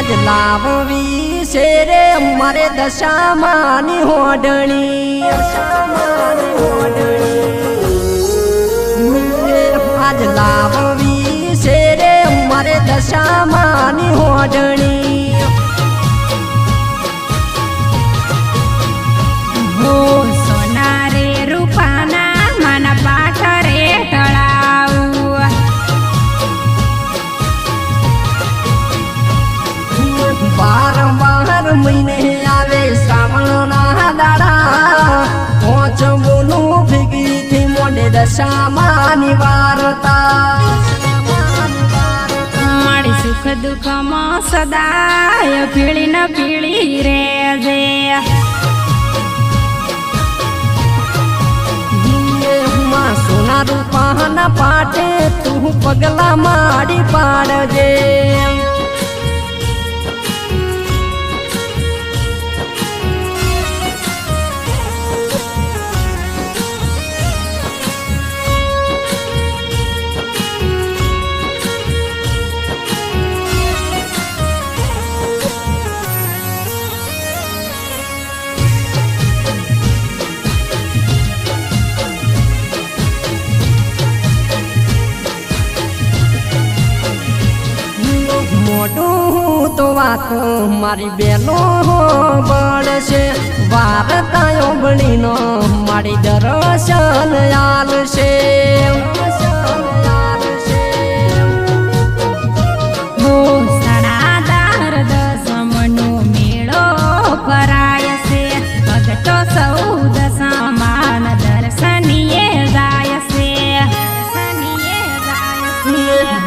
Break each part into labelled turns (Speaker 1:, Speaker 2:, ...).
Speaker 1: આજ લાવવી છે રે મારે દશામાની હોડણી આજ લાવવી છે રે મારે દશામાની હોડણી
Speaker 2: સોના રે રૂપાના માના પાઠ રે તળાવું
Speaker 1: બાર મહિને આવે શ્રાવણના દાડા પોચ બોલું ભેગી થી મોડે દશામાની વાર્તા
Speaker 2: મારી સુખ દુઃખમાં સદાય પીળી ન પીળી રેજે
Speaker 1: સોના રૂપાના પાટે તું પગલા માડી પાડજે મોટું તો વાત મારી બેનો બળશે વાર્તાઓ બળીનો મારી દર્શન આલશે
Speaker 2: સણાદાર દસમનો મેળો કરાય છે ભગતો સૌ દશામાન દર્શનીએ જાય છે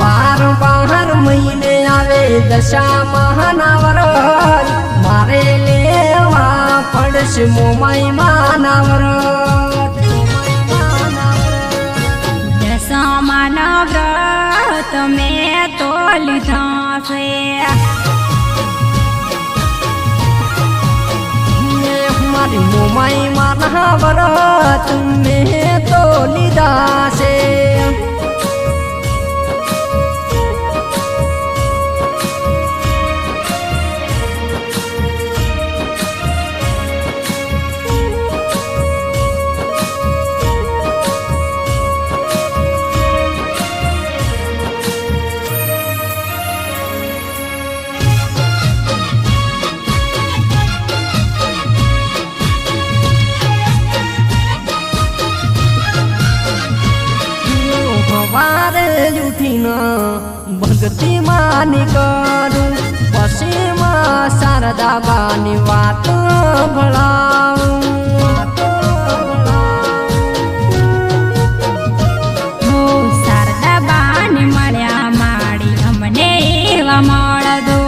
Speaker 1: બાર મહિને આવે દશામાના વરત મારે લેવા પડશે મોમાઈ માના વ્રત
Speaker 2: દશામાના વ્રત મેં તો લીધા છે
Speaker 1: મારી મોમાઈ માના વ્રત મેં તો લીધા છે સવારે ઉઠીને ભક્તિ માની કરું પછી માં શારદા બાની વાત ભળાવું
Speaker 2: શારદા બાની મળ્યા માડી અમને એવા મળદો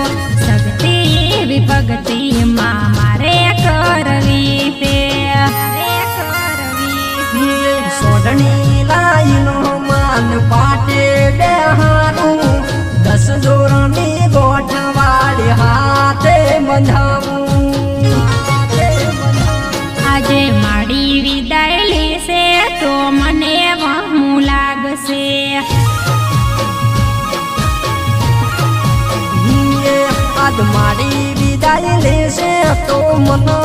Speaker 2: શક્તિ એવી ભક્તિ માં મારે કરવી પે
Speaker 1: સોઢણી લાઈનો પાટે બેહારું 10 જોરની ગોઠવાડી હાથે બંધાવું
Speaker 2: આજે માડી વિદાય લેશે તો મને વહું લાગશે
Speaker 1: આજ મારી વિદાય લેશે તો મને